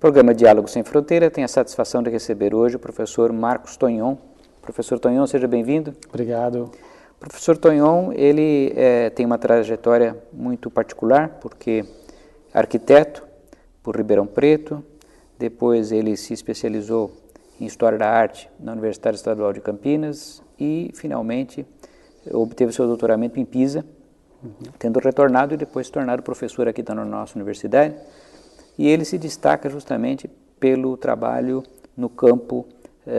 Programa Diálogo Sem Fronteira tem a satisfação de receber hoje o professor Marcos Tonhon. Professor Tonhon, seja bem-vindo. Obrigado. O professor Tonhon, ele tem uma trajetória muito particular, porque arquiteto por Ribeirão Preto, depois ele se especializou em História da Arte na Universidade Estadual de Campinas e, finalmente, obteve seu doutoramento em Pisa, tendo retornado e depois se tornado professor aqui na nossa universidade. E ele se destaca justamente pelo trabalho no campo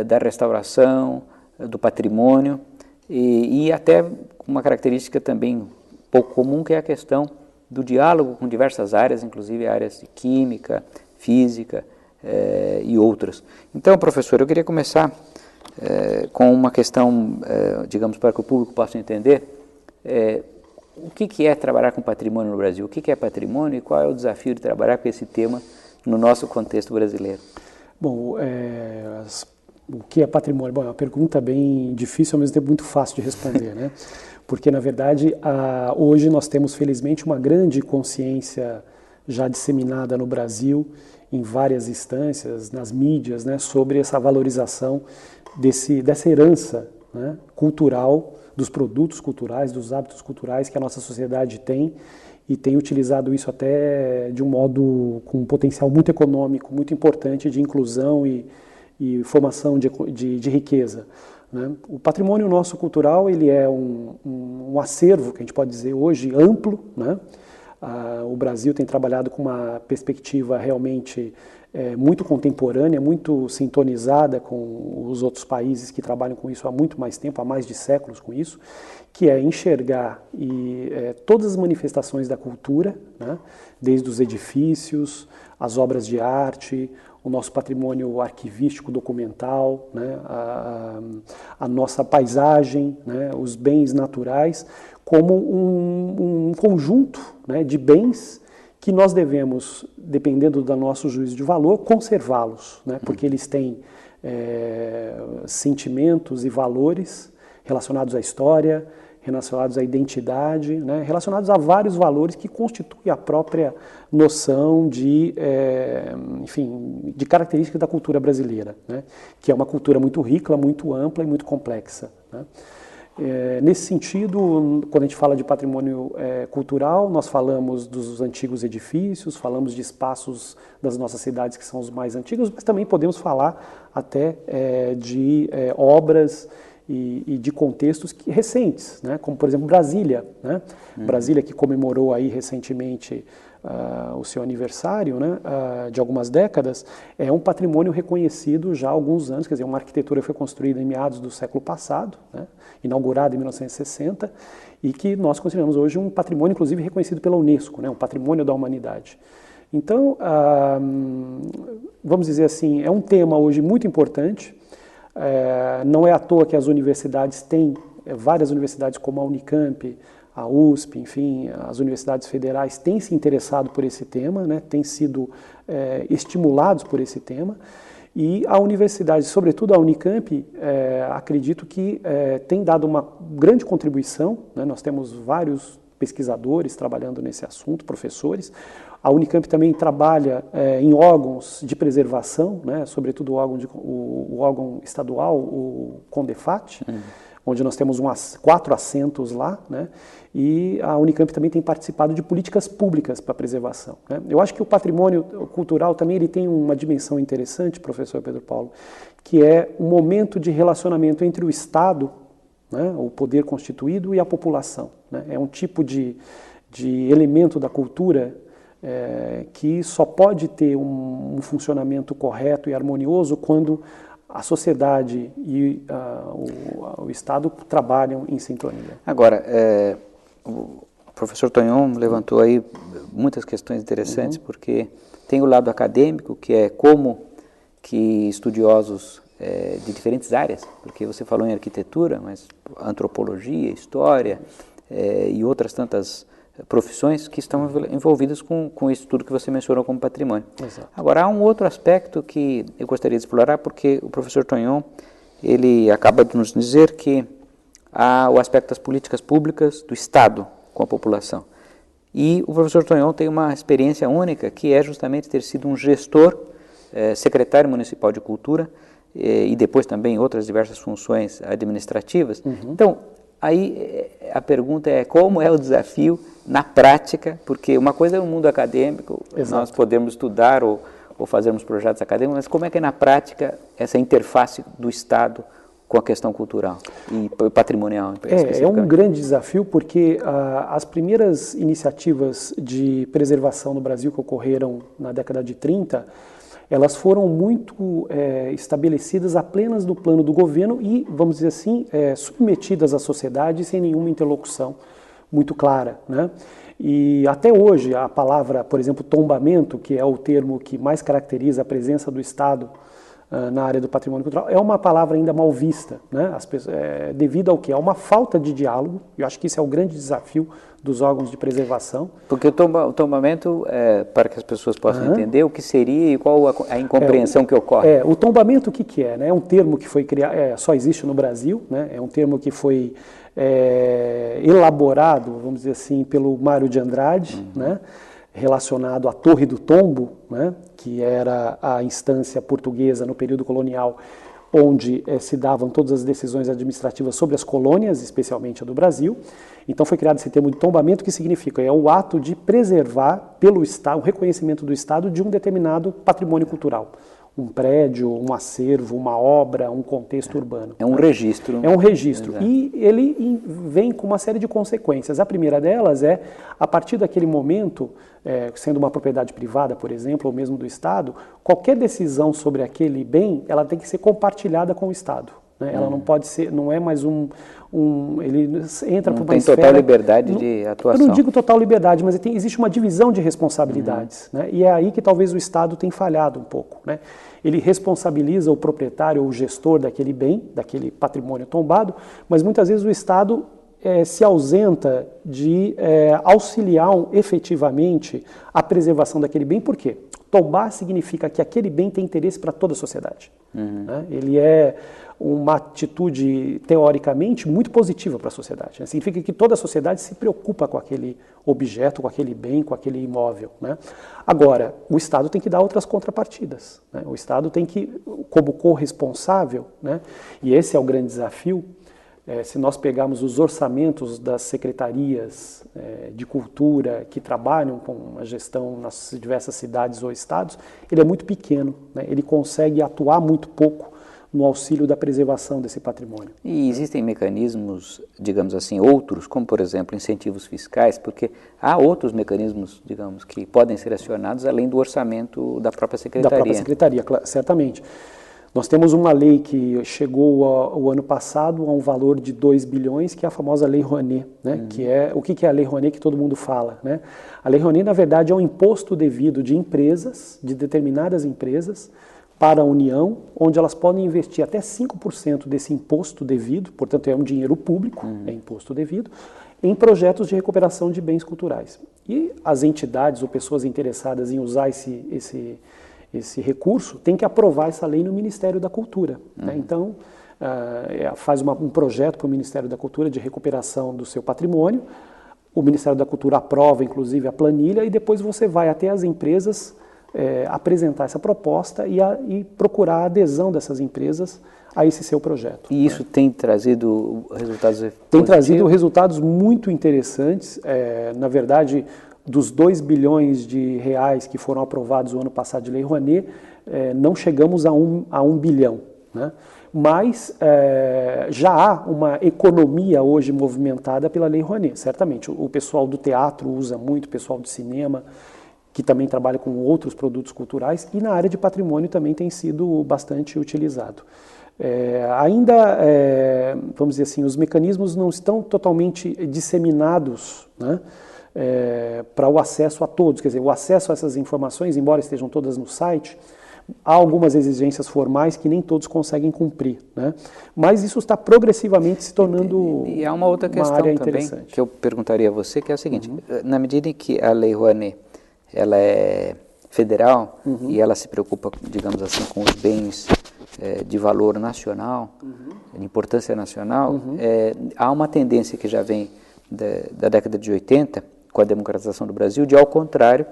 da restauração, do patrimônio e até uma característica também pouco comum, que é a questão do diálogo com diversas áreas, inclusive áreas de química, física e outras. Então, professor, eu queria começar com uma questão, digamos, para que o público possa entender o que é trabalhar com patrimônio no Brasil, o que é patrimônio e qual é o desafio de trabalhar com esse tema no nosso contexto brasileiro. Bom, o que é patrimônio? Bom, é uma pergunta bem difícil, ao mesmo tempo muito fácil de responder, né? Porque, na verdade, hoje nós temos, felizmente, uma grande consciência já disseminada no Brasil, em várias instâncias, nas mídias, né, sobre essa valorização dessa herança, né, cultural, dos produtos culturais, dos hábitos culturais que a nossa sociedade tem, e tem utilizado isso até de um modo com um potencial muito econômico, muito importante de inclusão e formação de riqueza, né? O patrimônio nosso cultural, ele é um acervo, que a gente pode dizer hoje, amplo, né? O Brasil tem trabalhado com uma perspectiva realmente muito contemporânea, muito sintonizada com os outros países que trabalham com isso há muito mais tempo, há mais de séculos com isso, que é enxergar todas as manifestações da cultura, né, desde os edifícios, as obras de arte, o nosso patrimônio arquivístico documental, né, a nossa paisagem, né, os bens naturais, como um conjunto, né, de bens que nós devemos, dependendo do nosso juízo de valor, conservá-los, né, porque eles têm sentimentos e valores relacionados à história, relacionados à identidade, né, relacionados a vários valores que constituem a própria noção de característica da cultura brasileira, né, que é uma cultura muito rica, muito ampla e muito complexa, né. Nesse sentido, quando a gente fala de patrimônio cultural, nós falamos dos antigos edifícios, falamos de espaços das nossas cidades que são os mais antigos, mas também podemos falar até de obras e de contextos recentes, né? Como, por exemplo, Brasília, né? Brasília, que comemorou aí recentemente o seu aniversário, né, de algumas décadas, é um patrimônio reconhecido já há alguns anos, quer dizer, uma arquitetura foi construída em meados do século passado, né, inaugurada em 1960, e que nós consideramos hoje um patrimônio, inclusive, reconhecido pela Unesco, né, um patrimônio da humanidade. Então, vamos dizer assim, é um tema hoje muito importante. Não é à toa que as universidades têm, várias universidades como a Unicamp, a USP, enfim, as universidades federais têm se interessado por esse tema, né, têm sido estimulados por esse tema, e a universidade, sobretudo a Unicamp, acredito que tem dado uma grande contribuição, né, nós temos vários pesquisadores trabalhando nesse assunto, professores. A Unicamp também trabalha em órgãos de preservação, né, sobretudo o órgão estadual, o CONDEFAT, onde nós temos 4 assentos lá, né, e a Unicamp também tem participado de políticas públicas para a preservação, né. Eu acho que o patrimônio cultural também ele tem uma dimensão interessante, professor Pedro Paulo, que é um momento de relacionamento entre o Estado, né, o poder constituído, e a população, né. É um tipo de elemento da cultura que só pode ter um funcionamento correto e harmonioso quando a sociedade e o Estado trabalham em sintonia. Agora, o professor Tonhon levantou aí muitas questões interessantes, porque tem o lado acadêmico, que é como que estudiosos de diferentes áreas, porque você falou em arquitetura, mas antropologia, história e outras tantas profissões que estão envolvidas com isso tudo que você mencionou como patrimônio. Exato. Agora, há um outro aspecto que eu gostaria de explorar, porque o professor Tonhon, ele acaba de nos dizer que há o aspecto das políticas públicas do Estado com a população. E o professor Tonhon tem uma experiência única, que é justamente ter sido um gestor secretário municipal de cultura e depois também outras diversas funções administrativas. Então, aí a pergunta é como é o desafio na prática, porque uma coisa é o mundo acadêmico, nós podemos estudar ou fazermos projetos acadêmicos, mas como é que é na prática essa interface do Estado com a questão cultural e patrimonial? É um grande desafio porque as primeiras iniciativas de preservação no Brasil que ocorreram na década de 30, elas foram muito estabelecidas apenas no plano do governo e, vamos dizer assim, submetidas à sociedade sem nenhuma interlocução muito clara, né? E até hoje a palavra, por exemplo, tombamento, que é o termo que mais caracteriza a presença do Estado na área do patrimônio cultural, é uma palavra ainda mal vista, né? Devido ao quê? A uma falta de diálogo. Eu acho que isso é o grande desafio dos órgãos de preservação. Porque o tombamento, para que as pessoas possam entender o que seria e qual a incompreensão que ocorre. O tombamento o que é? Né? É um termo que foi criado, só existe no Brasil, né? É um termo que foi elaborado, vamos dizer assim, pelo Mário de Andrade, né? Relacionado à Torre do Tombo, né? Que era a instância portuguesa no período colonial, onde se davam todas as decisões administrativas sobre as colônias, especialmente a do Brasil. Então foi criado esse termo de tombamento, que significa o ato de preservar pelo Estado, o reconhecimento do Estado de um determinado patrimônio cultural. Um prédio, um acervo, uma obra, um contexto urbano. É um registro. É um registro. Exato. E ele vem com uma série de consequências. A primeira delas é, a partir daquele momento, sendo uma propriedade privada, por exemplo, ou mesmo do Estado, qualquer decisão sobre aquele bem, ela tem que ser compartilhada com o Estado. Né? Ela não pode ser, não é mais ele entra para uma esfera... Tem total liberdade de atuação. Eu não digo total liberdade, mas existe uma divisão de responsabilidades. Né? E é aí que talvez o Estado tenha falhado um pouco. Né? Ele responsabiliza o proprietário ou o gestor daquele bem, daquele patrimônio tombado, mas muitas vezes o Estado se ausenta de auxiliar efetivamente a preservação daquele bem. Por quê? Tombar significa que aquele bem tem interesse para toda a sociedade. Né? Ele é uma atitude, teoricamente, muito positiva para a sociedade. Né? Significa que toda a sociedade se preocupa com aquele objeto, com aquele bem, com aquele imóvel. Né? Agora, o Estado tem que dar outras contrapartidas. Né? O Estado tem que, como corresponsável, né? E esse é o grande desafio. Se nós pegarmos os orçamentos das secretarias de cultura que trabalham com a gestão nas diversas cidades ou estados, ele é muito pequeno, né? Ele consegue atuar muito pouco no auxílio da preservação desse patrimônio. E existem mecanismos, digamos assim, outros, como por exemplo incentivos fiscais, porque há outros mecanismos, digamos, que podem ser acionados além do orçamento da própria secretaria. Da própria secretaria, certamente. Nós temos uma lei que chegou o ano passado a um valor de 2 bilhões, que é a famosa Lei Rouanet, né? Que o que é a Lei Rouanet que todo mundo fala, né? A Lei Rouanet, na verdade, é um imposto devido de empresas, de determinadas empresas, para a União, onde elas podem investir até 5% desse imposto devido, portanto é um dinheiro público, é imposto devido, em projetos de recuperação de bens culturais. E as entidades ou pessoas interessadas em usar esse recurso têm que aprovar essa lei no Ministério da Cultura. Né? Então, faz um projeto para o Ministério da Cultura de recuperação do seu patrimônio, o Ministério da Cultura aprova, inclusive, a planilha, e depois você vai até as empresas apresentar essa proposta e procurar a adesão dessas empresas a esse seu projeto. E isso tem trazido resultados positivos? Tem trazido resultados muito interessantes. Na verdade, dos 2 bilhões de reais que foram aprovados no ano passado de Lei Rouanet, não chegamos a 1 bilhão. Né? Mas já há uma economia hoje movimentada pela Lei Rouanet, certamente. O pessoal do teatro usa muito, o pessoal do cinema, que também trabalha com outros produtos culturais, e na área de patrimônio também tem sido bastante utilizado. Vamos dizer assim, os mecanismos não estão totalmente disseminados, né, para o acesso a todos. Quer dizer, o acesso a essas informações, embora estejam todas no site, há algumas exigências formais que nem todos conseguem cumprir, né? Mas isso está progressivamente se tornando e há uma outra questão também que eu perguntaria a você, que é a seguinte: na medida em que a Lei Rouanet ela é federal e ela se preocupa, digamos assim, com os bens de valor nacional, de importância nacional, há uma tendência que já vem da década de 80, com a democratização do Brasil, de, ao contrário,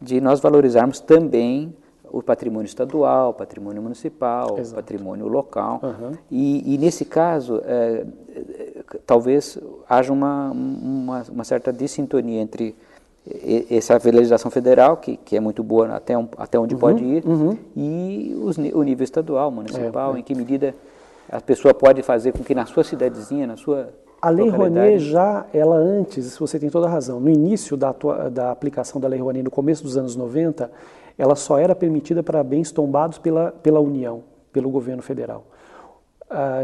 de nós valorizarmos também o patrimônio estadual, patrimônio municipal, Exato. patrimônio local. E nesse caso, talvez haja uma certa dissintonia entre essa legislação federal, que é muito boa até onde pode ir, e o nível estadual, municipal, em que medida a pessoa pode fazer com que na sua cidadezinha, na sua A Lei localidade... Rouanet ela antes, você tem toda a razão, no início da aplicação da Lei Rouanet, no começo dos anos 90, ela só era permitida para bens tombados pela União, pelo governo federal.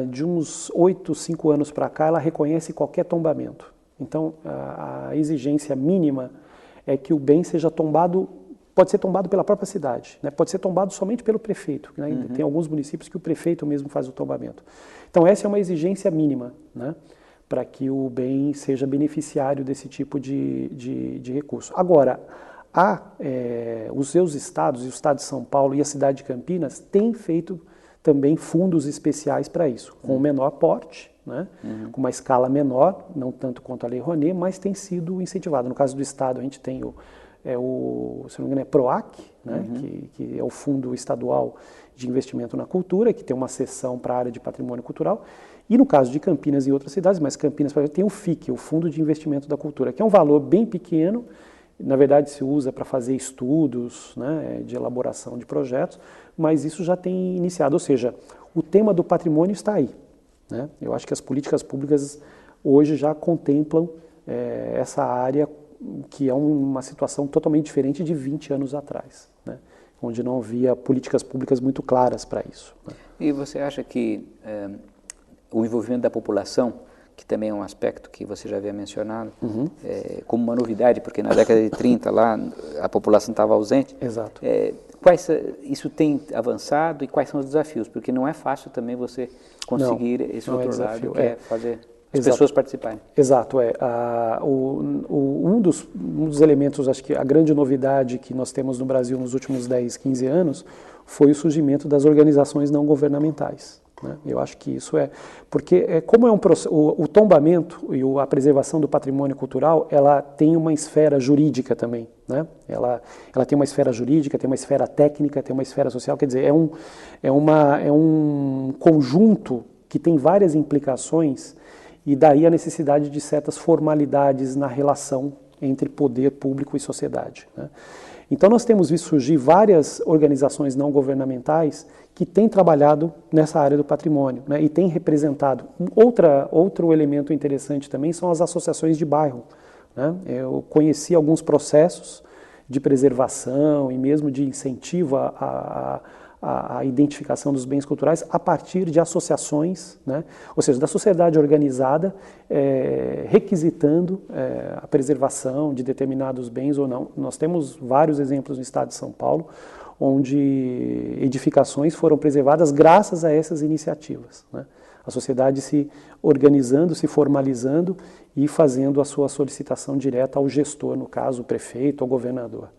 De uns 5 anos para cá, ela reconhece qualquer tombamento. Então, a exigência mínima é que o bem seja tombado, pode ser tombado pela própria cidade, né? Pode ser tombado somente pelo prefeito, né? Tem alguns municípios que o prefeito mesmo faz o tombamento. Então, essa é uma exigência mínima, né? Para que o bem seja beneficiário desse tipo de recurso. Agora, os seus estados, e o estado de São Paulo e a cidade de Campinas, têm feito também fundos especiais para isso, com menor porte, né? Com uma escala menor, não tanto quanto a Lei Rouanet, mas tem sido incentivado. No caso do estado, a gente tem se não me engano, é PROAC, né? Que é o Fundo Estadual de Investimento na Cultura, que tem uma seção para a área de patrimônio cultural. E no caso de Campinas e outras cidades, mas Campinas, por exemplo, tem o FIC, o Fundo de Investimento da Cultura, que é um valor bem pequeno, na verdade se usa para fazer estudos, né, de elaboração de projetos, mas isso já tem iniciado, ou seja, o tema do patrimônio está aí, né? Eu acho que as políticas públicas hoje já contemplam essa área, que é uma situação totalmente diferente de 20 anos atrás, né, onde não havia políticas públicas muito claras para isso, né? E você acha que o envolvimento da população, que também é um aspecto que você já havia mencionado, como uma novidade, porque na década de 30 lá a população estava ausente. Exato. Isso tem avançado e quais são os desafios? Porque não é fácil também você conseguir esse outro lado, que é fazer as pessoas participarem. Exato. Um dos elementos, acho que a grande novidade que nós temos no Brasil nos últimos 10, 15 anos foi o surgimento das organizações não governamentais, né? Eu acho que isso porque como é o tombamento e a preservação do patrimônio cultural, ela tem uma esfera jurídica também, né? Ela tem uma esfera jurídica, tem uma esfera técnica, tem uma esfera social, quer dizer, é um conjunto que tem várias implicações, e daí a necessidade de certas formalidades na relação entre poder público e sociedade, né? Então nós temos visto surgir várias organizações não governamentais que têm trabalhado nessa área do patrimônio, né, e têm representado. Outro elemento interessante também são as associações de bairro, né? Eu conheci alguns processos de preservação e mesmo de incentivo à identificação dos bens culturais a partir de associações, né? Ou seja, da sociedade organizada requisitando a preservação de determinados bens ou não. Nós temos vários exemplos no estado de São Paulo, onde edificações foram preservadas graças a essas iniciativas, né? A sociedade se organizando, se formalizando e fazendo a sua solicitação direta ao gestor, no caso o prefeito ou governador.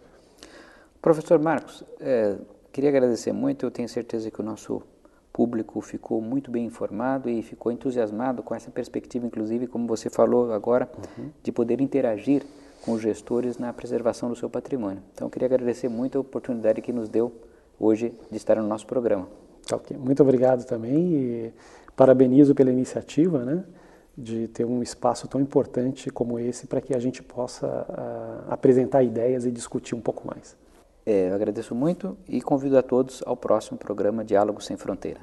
Professor Marcos, queria agradecer muito. Eu tenho certeza que o nosso público ficou muito bem informado e ficou entusiasmado com essa perspectiva, inclusive, como você falou agora, de poder interagir com os gestores na preservação do seu patrimônio. Então, eu queria agradecer muito a oportunidade que nos deu hoje de estar no nosso programa. Ok, muito obrigado também e parabenizo pela iniciativa, né, de ter um espaço tão importante como esse para que a gente possa apresentar ideias e discutir um pouco mais. Eu agradeço muito e convido a todos ao próximo programa Diálogo Sem Fronteira.